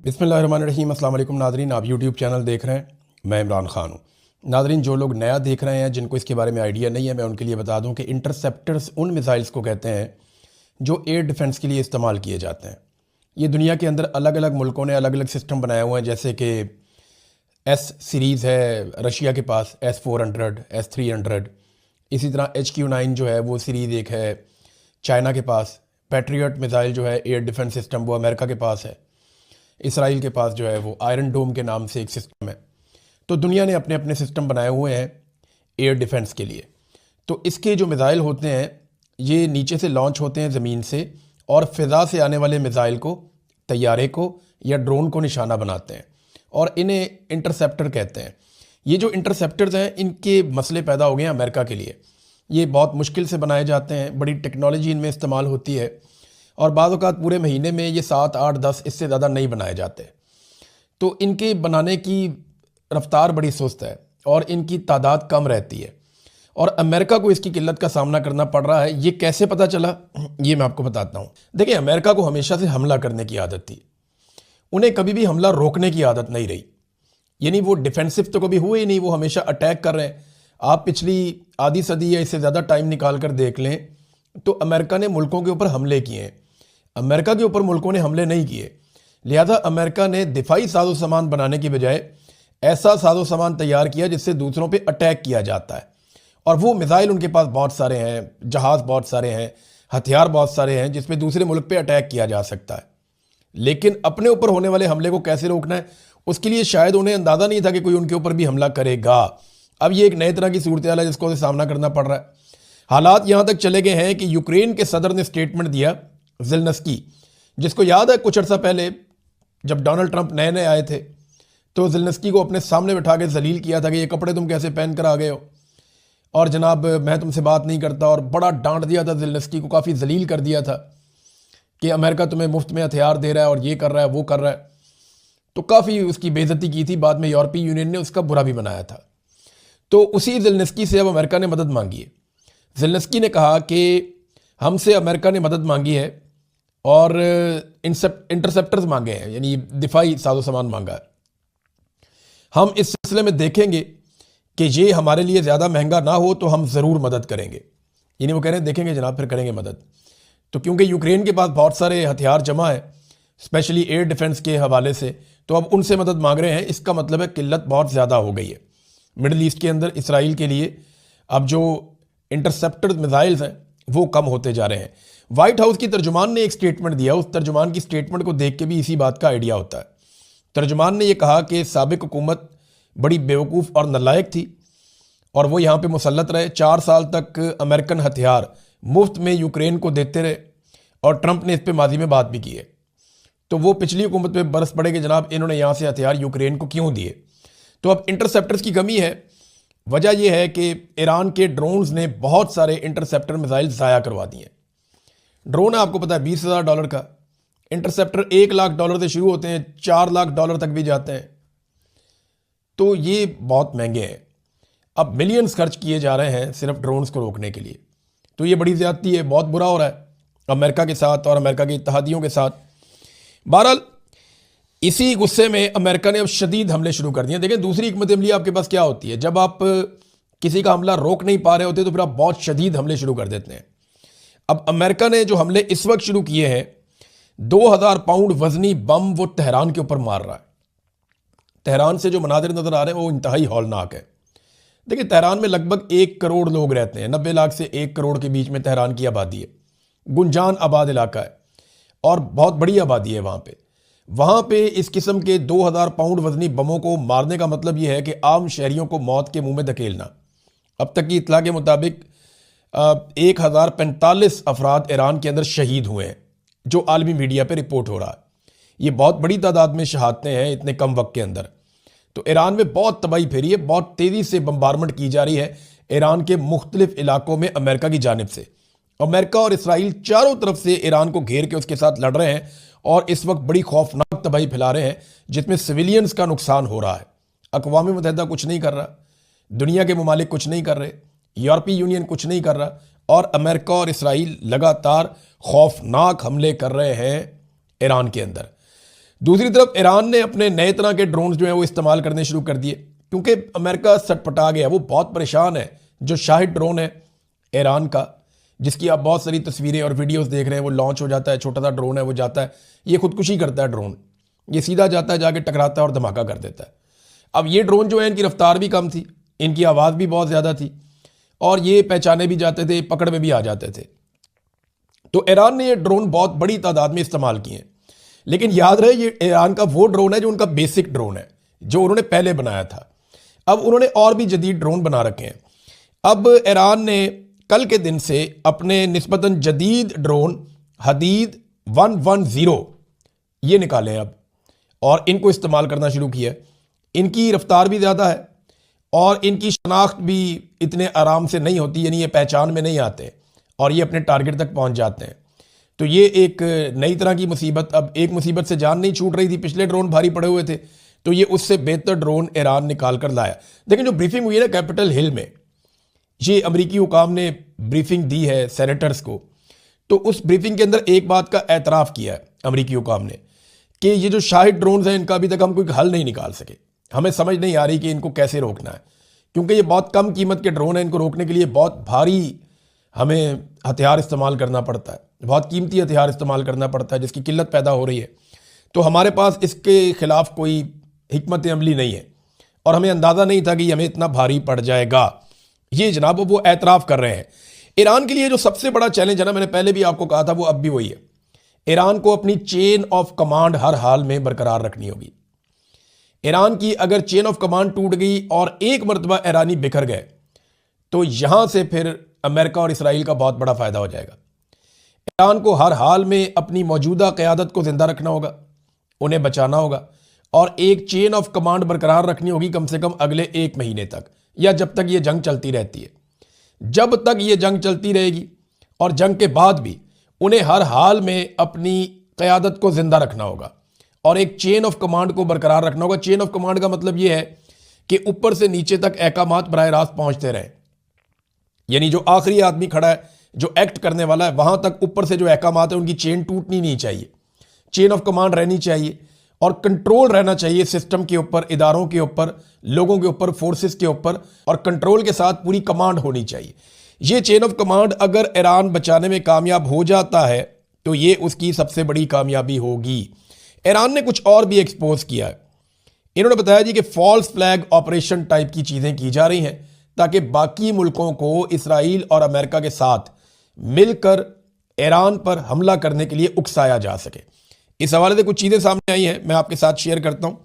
बिस्मिल्लाहिर्रहमानिर्रहीम। अस्सलाम वालेकुम नाज़रीन, आप यूट्यूब चैनल देख रहे हैं, मैं इमरान ख़ान हूँ। नाज़रीन, जो लोग नया देख रहे हैं, जिनको इसके बारे में आइडिया नहीं है, मैं उनके लिए बता दूँ कि इंटरसेप्टर्स उन मिसाइल्स को कहते हैं जो एयर डिफेंस के लिए इस्तेमाल किए जाते हैं। ये दुनिया के अंदर अलग अलग मुल्कों ने अलग अलग सिस्टम बनाए हुए हैं, जैसे कि एस सीरीज़ है रशिया के पास, S-400, S-300। इसी तरह HQ-9 जो है वो सीरीज़ एक है चाइना के पास। पैट्रियट मिसाइल जो है एयर डिफेंस सिस्टम वो अमेरिका के पास है। इसराइल के पास जो है वो आयरन डोम के नाम से एक सिस्टम है। तो दुनिया ने अपने अपने सिस्टम बनाए हुए हैं एयर डिफेंस के लिए। तो इसके जो मिसाइल होते हैं ये नीचे से लॉन्च होते हैं ज़मीन से, और फ़िज़ा से आने वाले मिसाइल को, तैयारे को या ड्रोन को निशाना बनाते हैं, और इन्हें इंटरसेप्टर कहते हैं। ये जो इंटरसेप्टर्स हैं इनके मसले पैदा हो गए हैं अमेरिका के लिए। ये बहुत मुश्किल से बनाए जाते हैं, बड़ी टेक्नोलॉजी इनमें इस्तेमाल होती है, और बाज़ औक़ात पूरे महीने में ये 7, 8, 10 इससे ज़्यादा नहीं बनाए जाते। तो इनके बनाने की रफ्तार बड़ी सुस्त है और इनकी तादाद कम रहती है, और अमेरिका को इसकी किल्लत का सामना करना पड़ रहा है। ये कैसे पता चला, ये मैं आपको बताता हूँ। देखिए, अमेरिका को हमेशा से हमला करने की आदत थी, उन्हें कभी भी हमला रोकने की आदत नहीं रही। यानी वो डिफेंसिव तो कभी हुए ही नहीं, वो हमेशा अटैक कर रहे हैं। आप पिछली आधी सदी या इससे ज़्यादा टाइम निकाल कर देख लें तो अमेरिका ने मुल्कों के ऊपर हमले किए हैं, अमेरिका के ऊपर मुल्कों ने हमले नहीं किए। लिहाजा अमेरिका ने दिफाई साजो सामान बनाने की बजाय ऐसा साजो सामान तैयार किया जिससे दूसरों पे अटैक किया जाता है, और वो मिसाइल उनके पास बहुत सारे हैं, जहाज़ बहुत सारे हैं, हथियार बहुत सारे हैं जिसमें दूसरे मुल्क पे अटैक किया जा सकता है। लेकिन अपने ऊपर होने वाले हमले को कैसे रोकना है, उसके लिए शायद उन्हें अंदाज़ा नहीं था कि कोई उनके ऊपर भी हमला करेगा। अब ये एक नए तरह की सूरत हाल है जिसको सामना करना पड़ रहा है। हालात यहाँ तक चले गए हैं कि यूक्रेन के सदर ने स्टेटमेंट दिया, ज़ेलेंस्की, जिसको याद है कुछ अर्सा पहले जब डोनाल्ड ट्रंप नए नए आए थे तो ज़ेलेंस्की को अपने सामने बैठा के जलील किया था कि ये कपड़े तुम कैसे पहन कर आ गए हो, और जनाब मैं तुमसे बात नहीं करता, और बड़ा डांट दिया था ज़ेलेंस्की को, काफ़ी जलील कर दिया था कि अमेरिका तुम्हें मुफ्त में हथियार दे रहा है और ये कर रहा है वो कर रहा है। तो काफ़ी उसकी बेइज्जती की थी। बाद में यूरोपीय यूनियन ने उसका बुरा भी बनाया था। तो उसी ज़ेलेंस्की से अब अमेरिका ने मदद मांगी है। ज़ेलेंस्की ने कहा कि हमसे अमेरिका ने मदद मांगी है और इंटरसेप्टर्स मांगे हैं, यानी दिफाई साजो सामान मांगा है। हम इस सिलसिले में देखेंगे कि ये हमारे लिए ज़्यादा महंगा ना हो तो हम ज़रूर मदद करेंगे। यानी वो कह रहे हैं देखेंगे जनाब, फिर करेंगे मदद। तो क्योंकि यूक्रेन के पास बहुत सारे हथियार जमा है, स्पेशली एयर डिफेंस के हवाले से, तो अब उनसे मदद मांग रहे हैं। इसका मतलब है किल्लत बहुत ज़्यादा हो गई है मिडल ईस्ट के अंदर। इसराइल के लिए अब जो इंटरसेप्टर मिसाइल्स हैं वो कम होते जा रहे हैं। वाइट हाउस की तर्जुमान ने एक स्टेटमेंट दिया, उस तर्जुमान की स्टेटमेंट को देख के भी इसी बात का आइडिया होता है। तर्जुमान ने यह कहा कि साबिक हुकूमत बड़ी बेवकूफ़ और नालायक थी और वो यहाँ पे मुसल्लत रहे। 4 साल तक अमेरिकन हथियार मुफ्त में यूक्रेन को देते रहे, और ट्रंप ने इस पर माजी में बात भी की है। तो वो पिछली हुकूमत पे बरस पड़े कि जनाब इन्होंने यहाँ से हथियार यूक्रेन को क्यों दिए। तो अब इंटरसेप्टर्स की कमी है। वजह यह है कि ईरान के ड्रोन्स ने बहुत सारे इंटरसेप्टर मिसाइल ज़ाया करवा दिए। ड्रोन है आपको पता है $20,000 का, इंटरसेप्टर $1 लाख से शुरू होते हैं, $4 लाख तक भी जाते हैं। तो ये बहुत महंगे हैं। अब मिलियंस खर्च किए जा रहे हैं सिर्फ ड्रोन्स को रोकने के लिए। तो ये बड़ी ज़्यादती है, बहुत बुरा हो रहा है अमेरिका के साथ और अमेरिका के इत्तहादियों के साथ। बहरहाल इसी गुस्से में अमेरिका ने अब शदीद हमले शुरू कर दिए। देखें, दूसरी हिकमत अमली आपके पास क्या होती है, जब आप किसी का हमला रोक नहीं पा रहे होते तो फिर आप बहुत शदीद हमले शुरू कर देते हैं। अब अमेरिका ने जो हमले इस वक्त शुरू किए हैं, 2000 पाउंड वजनी बम वो तेहरान के ऊपर मार रहा है। तेहरान से जो मनाजिर नजर आ रहे हैं वो इंतहाई हौलनाक है। देखिए, तेहरान में लगभग 1 करोड़ लोग रहते हैं, 90 लाख से 1 करोड़ के बीच में तेहरान की आबादी है। गुंजान आबाद इलाका है और बहुत बड़ी आबादी है वहाँ पे इस किस्म के 2000 पाउंड वजनी बमों को मारने का मतलब यह है कि आम शहरियों को मौत के मुंह में धकेलना। अब तक की इतला के मुताबिक 1045 अफराद ईरान के अंदर शहीद हुए हैं, जो आलमी मीडिया पे रिपोर्ट हो रहा है। ये बहुत बड़ी तादाद में शहादतें हैं इतने कम वक्त के अंदर। तो ईरान में बहुत तबाही फेरी है, बहुत तेज़ी से बम्बारमेंट की जा रही है ईरान के मुख्तलिफ इलाकों में अमेरिका की जानिब से। अमेरिका और इसराइल चारों तरफ से ईरान को घेर के उसके साथ लड़ रहे हैं और इस वक्त बड़ी खौफनाक तबाही फैला रहे हैं जिसमें सिविलियंस का नुकसान हो रहा है। अक़वाम मुत्तहिदा कुछ नहीं कर रहा, दुनिया के ममालिक कुछ नहीं कर रहे, यूरोपीय यूनियन कुछ नहीं कर रहा, और अमेरिका और इसराइल लगातार खौफनाक हमले कर रहे हैं ईरान के अंदर। दूसरी तरफ ईरान ने अपने नए तरह के ड्रोन्स जो हैं वो इस्तेमाल करने शुरू कर दिए, क्योंकि अमेरिका सटपटा गया, वो बहुत परेशान है। जो शाहिद ड्रोन है ईरान का, जिसकी आप बहुत सारी तस्वीरें और वीडियोस देख रहे हैं, वो लॉन्च हो जाता है, छोटा सा ड्रोन है, वो जाता है, ये खुदकुशी करता है ड्रोन, ये सीधा जाता है, जाके टकराता है और धमाका कर देता है। अब ये ड्रोन जो है, इनकी रफ्तार भी कम थी, इनकी आवाज़ भी बहुत ज़्यादा थी, और ये पहचाने भी जाते थे, पकड़ में भी आ जाते थे। तो ईरान ने ये ड्रोन बहुत बड़ी तादाद में इस्तेमाल किए हैं। लेकिन याद रहे, ये ईरान का वो ड्रोन है जो उनका बेसिक ड्रोन है, जो उन्होंने पहले बनाया था। अब उन्होंने और भी जदीद ड्रोन बना रखे हैं। अब ईरान ने कल के दिन से अपने निस्बतन जदीद ड्रोन हदीद 110 ये निकाले हैं अब, और इनको इस्तेमाल करना शुरू किया। इनकी रफ्तार भी ज़्यादा है और इनकी शनाख्त भी इतने आराम से नहीं होती, यानी ये पहचान में नहीं आते और ये अपने टारगेट तक पहुंच जाते हैं। तो ये एक नई तरह की मुसीबत, अब एक मुसीबत से जान नहीं छूट रही थी, पिछले ड्रोन भारी पड़े हुए थे, तो ये उससे बेहतर ड्रोन ईरान निकाल कर लाया। लेकिन जो ब्रीफिंग हुई है ना कैपिटल हिल में, ये अमरीकी हुकाम ने ब्रीफिंग दी है सेनेटर्स को, तो उस ब्रीफिंग के अंदर एक बात का एतराफ़ किया है अमरीकी हुकाम ने कि ये जो शाहिद ड्रोन्स हैं, इनका अभी तक हम कोई हल नहीं निकाल सके। हमें समझ नहीं आ रही कि इनको कैसे रोकना है, क्योंकि ये बहुत कम कीमत के ड्रोन हैं। इनको रोकने के लिए बहुत भारी हमें हथियार इस्तेमाल करना पड़ता है, बहुत कीमती हथियार इस्तेमाल करना पड़ता है, जिसकी किल्लत पैदा हो रही है। तो हमारे पास इसके खिलाफ कोई हिकमत अमली नहीं है, और हमें अंदाज़ा नहीं था कि ये हमें इतना भारी पड़ जाएगा। ये जनाब वो एतराफ़ कर रहे हैं। ईरान के लिए जो सबसे बड़ा चैलेंज है ना, मैंने पहले भी आपको कहा था, वो अब भी वही है। ईरान को अपनी चेन ऑफ कमांड हर हाल में बरकरार रखनी होगी। ईरान की अगर चेन ऑफ कमांड टूट गई और एक मरतबा ईरानी बिखर गए, तो यहां से फिर अमेरिका और इसराइल का बहुत बड़ा फायदा हो जाएगा। ईरान को हर हाल में अपनी मौजूदा क़यादत को जिंदा रखना होगा, उन्हें बचाना होगा, और एक चेन ऑफ कमांड बरकरार रखनी होगी कम से कम अगले 1 महीने तक, या जब तक ये जंग चलती रहती है। जब तक ये जंग चलती रहेगी और जंग के बाद भी उन्हें हर हाल में अपनी क़यादत को जिंदा रखना होगा और एक चेन ऑफ कमांड को बरकरार रखना होगा। चेन ऑफ कमांड का मतलब यह है कि ऊपर से नीचे तक अहकामात बराह रास्त पहुंचते रहें, यानी जो आखिरी आदमी खड़ा है, जो एक्ट करने वाला है, वहां तक ऊपर से जो अहकामात है उनकी चेन टूटनी नहीं चाहिए, चेन ऑफ कमांड रहनी चाहिए और कंट्रोल रहना चाहिए सिस्टम के ऊपर, इदारों के ऊपर, लोगों के ऊपर, फोर्सेस के ऊपर, और कंट्रोल के साथ पूरी कमांड होनी चाहिए। ये चेन ऑफ कमांड अगर ईरान बचाने में कामयाब हो जाता है तो ये उसकी सबसे बड़ी कामयाबी होगी। ईरान ने कुछ और भी एक्सपोज किया है। इन्होंने बताया जी कि फॉल्स फ्लैग ऑपरेशन टाइप की चीज़ें की जा रही हैं ताकि बाकी मुल्कों को इसराइल और अमेरिका के साथ मिलकर ईरान पर हमला करने के लिए उकसाया जा सके। इस हवाले से कुछ चीज़ें सामने आई हैं, मैं आपके साथ शेयर करता हूँ।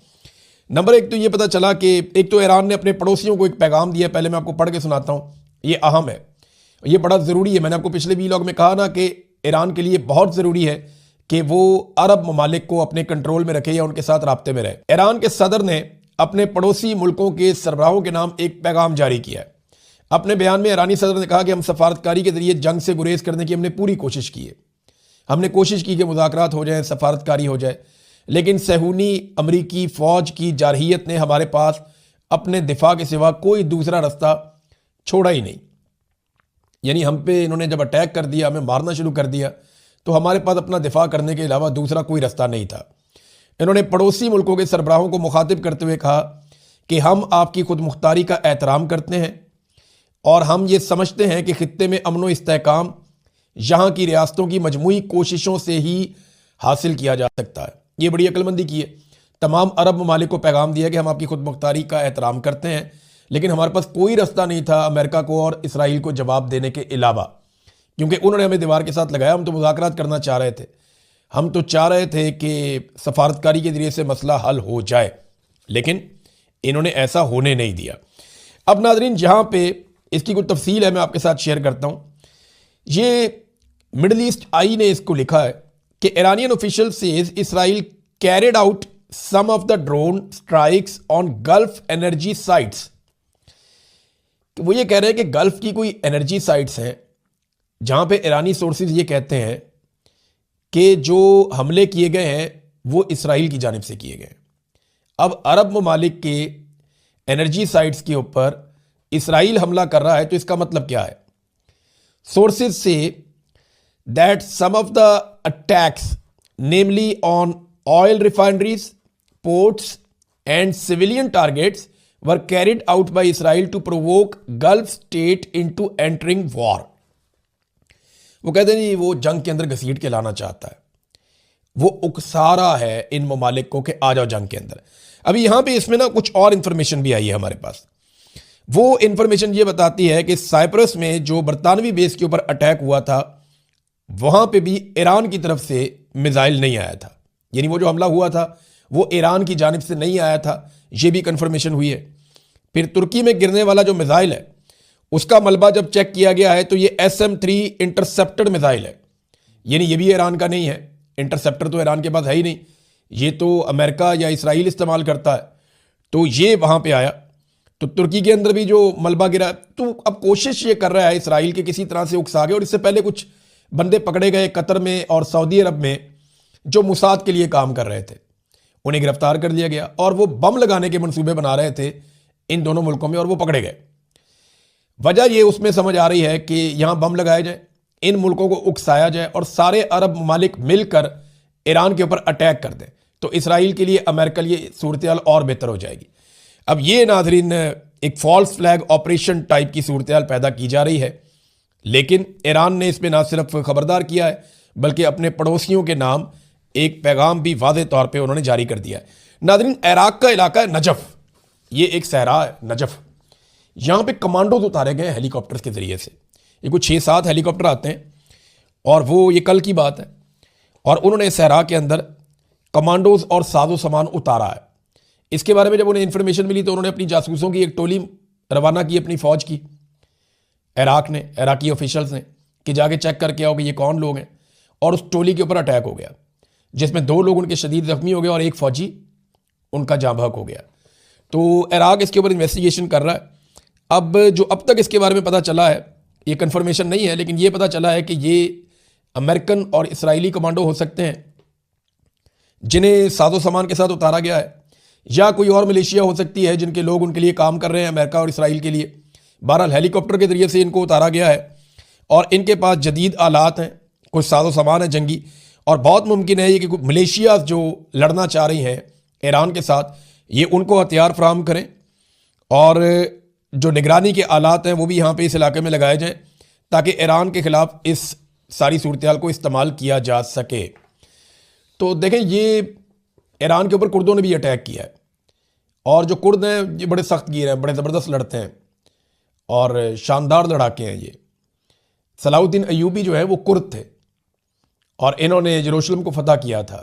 नंबर 1 तो ये पता चला कि एक तो ईरान ने अपने पड़ोसियों को एक पैगाम दिया, पहले मैं आपको पढ़ के सुनाता हूँ, ये अहम है, ये बड़ा ज़रूरी है। मैंने आपको पिछले वीलॉग में कहा ना कि ईरान के लिए बहुत ज़रूरी है कि वो अरब ममालिक को अपने कंट्रोल में रखे या उनके साथ राब्ते में रहे। ईरान के सदर ने अपने पड़ोसी मुल्कों के सरबराहों के नाम एक पैगाम जारी किया है। अपने बयान में ईरानी सदर ने कहा कि हम सफारतकारी के जरिए जंग से गुरेज करने की हमने पूरी कोशिश की है, हमने कोशिश की कि मुज़ाकरात हो जाए, सफारतकारी हो जाए, लेकिन सहूनी अमरीकी फ़ौज की जारहियत ने हमारे पास अपने दिफा के सिवा कोई दूसरा रास्ता छोड़ा ही नहीं। यानी हम पे इन्होंने जब अटैक कर दिया, हमें मारना शुरू कर दिया, तो हमारे पास अपना दिफा करने के अलावा दूसरा कोई रास्ता नहीं था। इन्होंने पड़ोसी मुल्कों के सरबराहों को मुखातिब करते हुए कहा कि हम आपकी खुद मुख्तारी का एहतराम करते हैं और हम ये समझते हैं कि खित्ते में अमन व इस्तेहकाम यहाँ की रियासतों की मजमूई कोशिशों से ही हासिल किया जा सकता है। ये बड़ी अक्लमंदी की है। तमाम अरब ममालिक को पैगाम दिया कि हम आपकी खुद मुख्तारी का एहतराम करते हैं, लेकिन हमारे पास कोई रास्ता नहीं था अमेरिका को और इसराइल को जवाब देने के अलावा, क्योंकि उन्होंने हमें दीवार के साथ लगाया। हम तो मुज़ाकरात करना चाह रहे थे, हम तो चाह रहे थे कि सफारतकारी के जरिए से मसला हल हो जाए, लेकिन इन्होंने ऐसा होने नहीं दिया। अब नाज़रीन, जहाँ पे इसकी कुछ तफसील है मैं आपके साथ शेयर करता हूँ। ये मिडल ईस्ट आई ने इसको लिखा है कि Iranian official says Israel carried out some of the drone strikes on Gulf energy sites. वो ये कह रहे हैं कि गल्फ की कोई एनर्जी साइट्स हैं जहां पे ईरानी सोर्सेज ये कहते हैं कि जो हमले किए गए हैं वो इसराइल की जानिब से किए गए। अब अरब ममालिक के एनर्जी साइट्स के ऊपर इसराइल हमला कर रहा है, तो इसका मतलब क्या है? सोर्सेज से that some of the attacks, namely on oil refineries, ports, and civilian targets were carried out by Israel to provoke Gulf state into entering war. वो कहते हैं जी वो जंग के अंदर घसीट के लाना चाहता है, वो उकसा रहा है इन ममालिक को कि आ जाओ जंग के अंदर। अभी यहाँ पे इसमें ना कुछ और इन्फॉर्मेशन भी आई है हमारे पास। वो इन्फॉर्मेशन ये बताती है कि साइप्रस में जो बरतानवी बेस के ऊपर अटैक हुआ था वहाँ पे भी ईरान की तरफ से मिसाइल नहीं आया था, यानी वो जो हमला हुआ था वो ईरान की जानिब से नहीं आया था, ये भी कन्फर्मेशन हुई है। फिर तुर्की में गिरने वाला जो मिसाइल है उसका मलबा जब चेक किया गया है तो ये SM-3 इंटरसेप्टर मिसाइल है, यानी ये भी ईरान का नहीं है। इंटरसेप्टर तो ईरान के पास है ही नहीं, ये तो अमेरिका या इसराइल इस्तेमाल करता है। तो ये वहाँ पे आया, तो तुर्की के अंदर भी जो मलबा गिरा, तो अब कोशिश ये कर रहा है इसराइल के किसी तरह से उकसा के, और इससे पहले कुछ बंदे पकड़े गए कतर में और सऊदी अरब में जो मुसाद के लिए काम कर रहे थे, उन्हें गिरफ्तार कर लिया गया और वो बम लगाने के मंसूबे बना रहे थे इन दोनों मुल्कों में, और वो पकड़े गए। वजह ये उसमें समझ आ रही है कि यहाँ बम लगाए जाए, इन मुल्कों को उकसाया जाए और सारे अरब ममालिक मिलकर ईरान के ऊपर अटैक कर दें, तो इसराइल के लिए, अमेरिका के लिए सूरत हाल और बेहतर हो जाएगी। अब ये नाजरीन एक फॉल्स फ्लैग ऑपरेशन टाइप की सूरत हाल पैदा की जा रही है, लेकिन ईरान ने इसमें ना सिर्फ खबरदार किया है बल्कि अपने पड़ोसियों के नाम एक पैगाम भी वाज़ेह तौर पे उन्होंने जारी कर दिया है। नाजरीन, इराक का इलाका है नजफ, ये एक सहरा है नजफ, यहाँ पे कमांडोज उतारे गए हेलीकॉप्टर्स के ज़रिए से। ये कुछ 6-7 हेलीकॉप्टर आते हैं और वो ये कल की बात है, और उन्होंने सहरा के अंदर कमांडोज और साजो सामान उतारा है। इसके बारे में जब उन्हें इन्फॉर्मेशन मिली तो उन्होंने अपनी जासूसों की एक टोली रवाना की, अपनी फ़ौज की, इराक ने, इराकी ऑफिशियल्स ने, कि जाके चेक करके आओ कि ये कौन लोग हैं, और उस टोली के ऊपर अटैक हो गया जिसमें 2 लोग उनके शदीद ज़ख्मी हो गए और एक फ़ौजी उनका जाँ बहक हो गया। तो इराक इसके ऊपर इन्वेस्टिगेशन कर रहा है। अब जो अब तक इसके बारे में पता चला है, ये कन्फर्मेशन नहीं है, लेकिन ये पता चला है कि ये अमेरिकन और इसराइली कमांडो हो सकते हैं जिन्हें साजो सामान के साथ उतारा गया है, या कोई और मलेशिया हो सकती है जिनके लोग उनके लिए काम कर रहे हैं अमेरिका और इसराइल के लिए। बहरहाल हेलीकॉप्टर के ज़रिए से इनको उतारा गया है और इनके पास जदीद आलात हैं, कुछ साजो सामान है जंगी, और बहुत मुमकिन है ये कि मलेशिया जो लड़ना चाह रही हैं ईरान के साथ, ये उनको हथियार फराहम करें और जो निगरानी के आलात हैं वो भी यहाँ पे इस इलाके में लगाए जाएँ ताकि ईरान के ख़िलाफ़ इस सारी सूरत हाल को इस्तेमाल किया जा सके। तो देखें, ये ईरान के ऊपर कुर्दों ने भी अटैक किया है, और जो कुर्द हैं ये बड़े सख्त गिर हैं, बड़े ज़बरदस्त लड़ते हैं और शानदार लड़ाके हैं। ये सलाहुद्दीन अय्यूबी जो है वो कुर्द थे और इन्होंने यरूशलेम को फतह किया था।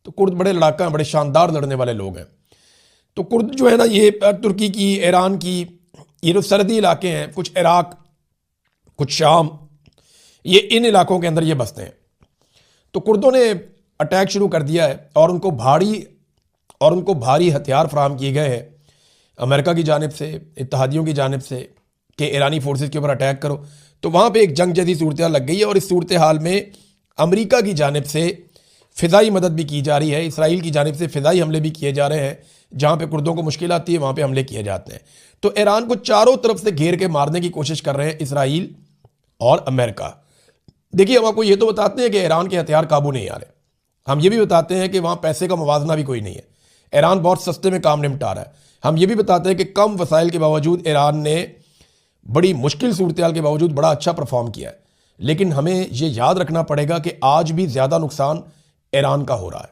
तो कुर्द बड़े लड़ाका हैं, बड़े शानदार लड़ने वाले लोग हैं। तो कुर्द जो है ना, ये तुर्की की, ईरान की, ये जो सरहदी इलाके हैं, कुछ इराक, कुछ शाम, ये इन इलाकों के अंदर ये बसते हैं। तो कुर्दों ने अटैक शुरू कर दिया है और उनको भारी हथियार फराहम किए गए हैं अमेरिका की जानिब से, इत्तेहादियों की जानिब से, कि ईरानी फोर्सेस के ऊपर अटैक करो। तो वहाँ पे एक जंग जैसी सूरत हाल लग गई है और इस सूरत हाल में अमेरिका की जानिब से फ़िज़ाई मदद भी की जा रही है, इसराइल की जानिब से फ़िज़ाई हमले भी किए जा रहे हैं। जहाँ पे कुर्दों को मुश्किल आती है वहाँ पे हमले किए जाते हैं। तो ईरान को चारों तरफ से घेर के मारने की कोशिश कर रहे हैं इसराइल और अमेरिका। देखिए, हम आपको ये तो बताते हैं कि ईरान के हथियार काबू नहीं आ रहे, हम ये भी बताते हैं कि वहाँ पैसे का मुवाजना भी कोई नहीं है, ईरान बहुत सस्ते में काम निपटा रहा है। हम ये भी बताते हैं कि कम वसाइल के बावजूद ईरान ने बड़ी मुश्किल सूरत हाल के बावजूद बड़ा अच्छा परफॉर्म किया है। लेकिन हमें ये याद रखना पड़ेगा कि आज भी ज़्यादा नुकसान ईरान का हो रहा है,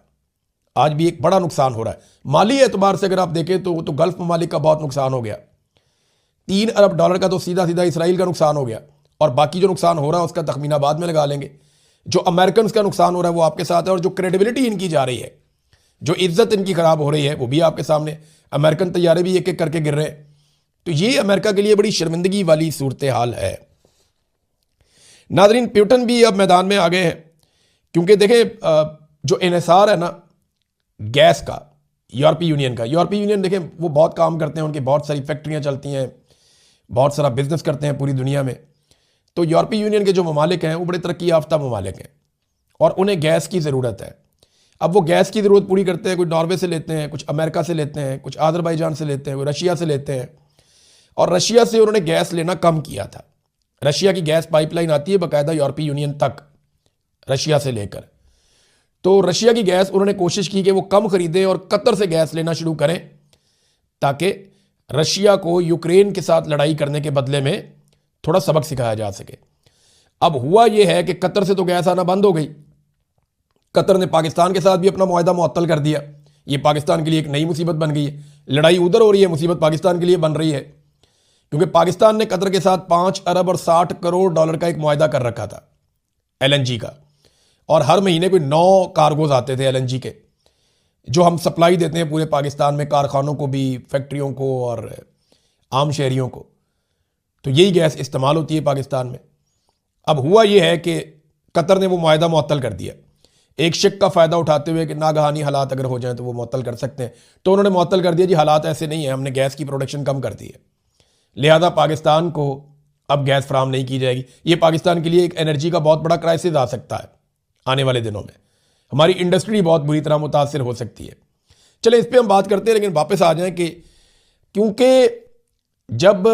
आज भी एक बड़ा नुकसान हो रहा है। माली एतबार से अगर आप देखें तो गल्फ ममालिक का बहुत नुकसान हो गया, $3 अरब का तो सीधा सीधा इसराइल का नुकसान हो गया, और बाकी जो नुकसान हो रहा है उसका तखमीना बाद में लगा लेंगे। जो अमेरिकन का नुकसान हो रहा है वो आपके साथ है, और जो क्रेडिबिलिटी इनकी जा रही है, जो इज्जत इनकी ख़राब हो रही है, वो भी आपके सामने। अमेरिकन तैयारे भी एक एक करके गिर रहे हैं। तो ये अमेरिका के लिए बड़ी शर्मिंदगी वाली सूरत हाल है। नाजरीन, पुतिन भी अब मैदान में आ गए हैं, क्योंकि देखें जो इन्हिसार है ना गैस का, यूरोपीय यूनियन देखें वो बहुत काम करते हैं, उनकी बहुत सारी फैक्ट्रियाँ चलती हैं, बहुत सारा बिजनेस करते हैं पूरी दुनिया में। तो यूरोपीय यूनियन के जो ममालिक हैं वो बड़े तरक्की याफ्ता ममालिक हैं और उन्हें गैस की ज़रूरत है। अब वो गैस की ज़रूरत पूरी करते हैं, कुछ नॉर्वे से लेते हैं, कुछ अमेरिका से लेते हैं, कुछ अज़रबैजान से लेते हैं, कुछ रशिया से लेते हैं। और रशिया से उन्होंने गैस लेना कम किया था। रशिया की गैस पाइपलाइन आती है बाकायदा यूरोपीय यूनियन तक, रशिया से लेकर। तो रशिया की गैस उन्होंने कोशिश की कि वो कम खरीदें और कतर से गैस लेना शुरू करें, ताकि रशिया को यूक्रेन के साथ लड़ाई करने के बदले में थोड़ा सबक सिखाया जा सके। अब हुआ यह है कि कतर से तो गैस आना बंद हो गई। कतर ने पाकिस्तान के साथ भी अपना मुआहदा मुअत्तल कर दिया। ये पाकिस्तान के लिए एक नई मुसीबत बन गई है। लड़ाई उधर हो रही है, मुसीबत पाकिस्तान के लिए बन रही है, क्योंकि पाकिस्तान ने कतर के साथ 5 अरब और 60 करोड़ डॉलर का एक मुआहदा कर रखा था एलएनजी का, और हर महीने कोई 9 कार्गोज आते थे एलएनजी के, जो हम सप्लाई देते हैं पूरे पाकिस्तान में, कारखानों को भी, फैक्ट्रियों को और आम शहरियों को। तो यही गैस इस्तेमाल होती है पाकिस्तान में। अब हुआ यह है कि कतर ने वो मुआहदा मुअत्तल कर दिया, एक शक का फ़ायदा उठाते हुए कि नागहानी हालात अगर हो जाएं तो वो मुअत्तल कर सकते हैं। तो उन्होंने मुअत्तल कर दिया, जी हालात ऐसे नहीं है, हमने गैस की प्रोडक्शन कम कर दी है, लिहाजा पाकिस्तान को अब गैस फराहम नहीं की जाएगी। ये पाकिस्तान के लिए एक एनर्जी का बहुत बड़ा क्राइसिस आ सकता है आने वाले दिनों में। हमारी इंडस्ट्री बहुत बुरी तरह मुतासिर हो सकती है। चले इस पर हम बात करते हैं, लेकिन वापस आ जाएं कि क्योंकि जब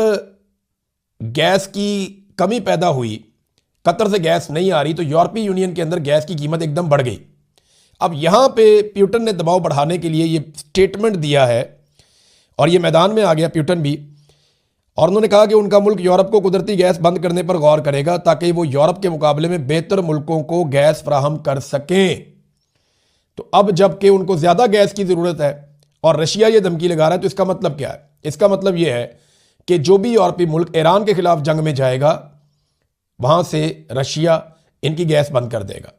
गैस की कमी पैदा हुई, कतर से गैस नहीं आ रही, तो यूरोपीय यूनियन के अंदर गैस की कीमत एकदम बढ़ गई। अब यहां पे प्यूटन ने दबाव बढ़ाने के लिए ये स्टेटमेंट दिया है, और ये मैदान में आ गया प्यूटन भी, और उन्होंने कहा कि उनका मुल्क यूरोप को कुदरती गैस बंद करने पर गौर करेगा, ताकि वो यूरोप के मुकाबले में बेहतर मुल्कों को गैस फराहम कर सकें। तो अब जबकि उनको ज़्यादा गैस की ज़रूरत है और रशिया ये धमकी लगा रहा है, तो इसका मतलब क्या है? इसका मतलब ये है कि जो भी यूरोपीय मुल्क ईरान के खिलाफ जंग में जाएगा, वहां से रशिया इनकी गैस बंद कर देगा।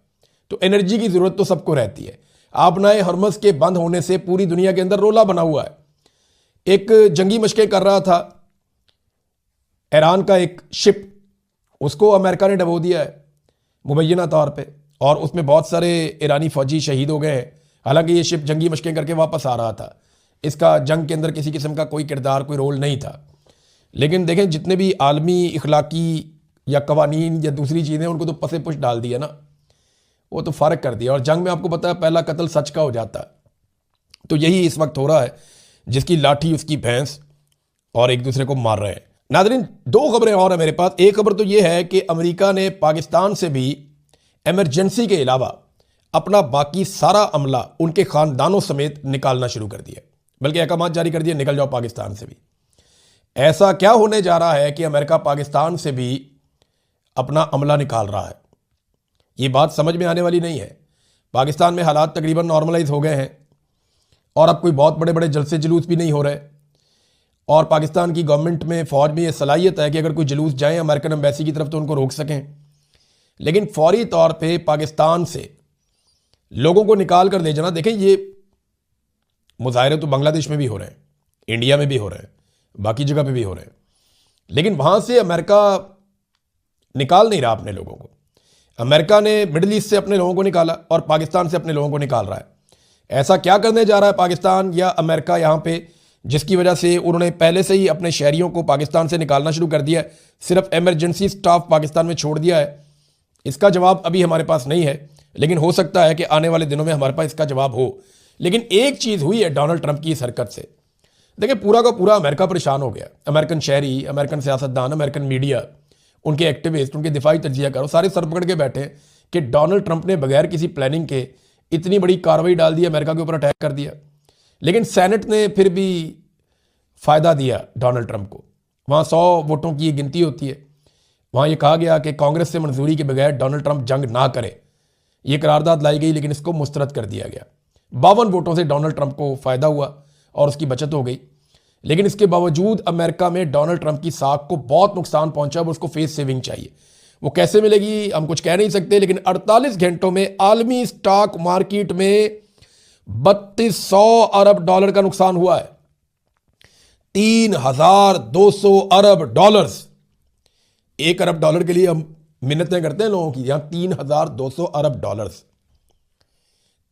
तो एनर्जी की ज़रूरत तो सबको रहती है। आपनाए हरमस के बंद होने से पूरी दुनिया के अंदर रोला बना हुआ है। एक जंगी मशक़ें कर रहा था ईरान का एक शिप, उसको अमेरिका ने डबो दिया है मुबैना तौर पे, और उसमें बहुत सारे ईरानी फ़ौजी शहीद हो गए हैं। हालांकि ये शिप जंगी मशक़ें करके वापस आ रहा था, इसका जंग के अंदर किसी किस्म का कोई किरदार, कोई रोल नहीं था। लेकिन देखें, जितने भी आलमी इखलाकी या कवानीन या दूसरी चीज़ें, उनको तो पसे पुश डाल दिया ना, वो तो फ़र्क कर दिया। और जंग में आपको पता है पहला कत्ल सच का हो जाता है। तो यही इस वक्त हो रहा है, जिसकी लाठी उसकी भैंस, और एक दूसरे को मार रहे हैं। नाज़रीन, 2 खबरें और हैं मेरे पास। एक खबर तो ये है कि अमेरिका ने पाकिस्तान से भी एमरजेंसी के अलावा अपना बाकी सारा अमला उनके ख़ानदानों समेत निकालना शुरू कर दिया, बल्कि अहकाम जारी कर दिया, निकल जाओ पाकिस्तान से भी। ऐसा क्या होने जा रहा है कि अमेरिका पाकिस्तान से भी अपना अमला निकाल रहा है? ये बात समझ में आने वाली नहीं है। पाकिस्तान में हालात तकरीबन नॉर्मलाइज हो गए हैं, और अब कोई बहुत बड़े बड़े जलसे जुलूस भी नहीं हो रहे, और पाकिस्तान की गवर्नमेंट में, फ़ौज में ये सलाहियत है कि अगर कोई जुलूस जाए अमेरिकन एम्बेसी की तरफ तो उनको रोक सकें। लेकिन फौरी तौर पे पाकिस्तान से लोगों को निकाल कर ले जाना, देखें ये मुजाहरे तो बांग्लादेश में भी हो रहे हैं, इंडिया में भी हो रहे हैं, बाकी जगह पे भी हो रहे हैं, लेकिन वहाँ से अमेरिका निकाल नहीं रहा अपने लोगों को। अमेरिका ने मिडिल ईस्ट से अपने लोगों को निकाला और पाकिस्तान से अपने लोगों को निकाल रहा है। ऐसा क्या करने जा रहा है पाकिस्तान या अमेरिका यहाँ पे, जिसकी वजह से उन्होंने पहले से ही अपने शहरियों को पाकिस्तान से निकालना शुरू कर दिया है, सिर्फ एमरजेंसी स्टाफ पाकिस्तान में छोड़ दिया है? इसका जवाब अभी हमारे पास नहीं है, लेकिन हो सकता है कि आने वाले दिनों में हमारे पास इसका जवाब हो। लेकिन एक चीज़ हुई है डोनाल्ड ट्रंप की इस हरकत से, देखिए पूरा का पूरा अमेरिका परेशान हो गया। अमेरिकन शहरी, अमेरिकन सियासतदान, अमेरिकन मीडिया, उनके एक्टिविस्ट, उनके दिफाई तजिया करो, सारे सर पकड़ के बैठे कि डोनाल्ड ट्रंप ने बगैर किसी प्लानिंग के इतनी बड़ी कार्रवाई डाल दी, अमेरिका के ऊपर अटैक कर दिया। लेकिन सेनेट ने फिर भी फ़ायदा दिया डोनाल्ड ट्रंप को। वहाँ 100 वोटों की गिनती होती है, वहाँ ये कहा गया कि कांग्रेस से मंजूरी के बगैर डोनाल्ड ट्रंप जंग ना करे। ये करारदाद लाई गई, लेकिन इसको मुस्तरद कर दिया गया। 52 वोटों से डोनाल्ड ट्रंप को फ़ायदा हुआ और उसकी बचत हो गई। लेकिन इसके बावजूद अमेरिका में डोनाल्ड ट्रंप की साख को बहुत नुकसान पहुंचा। अब उसको फेस सेविंग चाहिए। वो कैसे मिलेगी हम कुछ कह नहीं सकते, लेकिन 48 घंटों में आलमी स्टॉक मार्केट में 3200 अरब डॉलर का नुकसान हुआ है। 3200 अरब डॉलर्स। 1 अरब डॉलर के लिए हम मिन्नतें करते हैं लोगों की, यहां 3200 अरब डॉलर्स,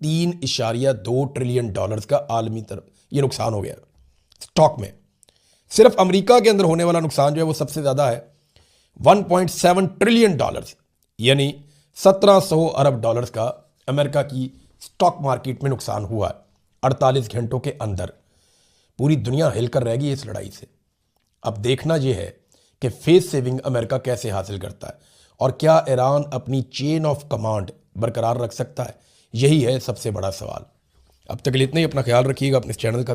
3.2 ट्रिलियन डॉलर्स का आलमी तरफ ये नुकसान हो गया स्टॉक में। सिर्फ अमेरिका के अंदर होने वाला नुकसान जो है वो सबसे ज्यादा है, 1.7 ट्रिलियन डॉलर्स, यानी 1700 अरब डॉलर्स का अमेरिका की स्टॉक मार्केट में नुकसान हुआ है 48 घंटों के अंदर। पूरी दुनिया हिलकर रहेगी इस लड़ाई से। अब देखना यह है कि फेस सेविंग अमेरिका कैसे हासिल करता है, और क्या ईरान अपनी चेन ऑफ कमांड बरकरार रख सकता है। यही है सबसे बड़ा सवाल। अब तक के लिए इतना ही। अपना ख्याल रखिएगा, अपने इस चैनल का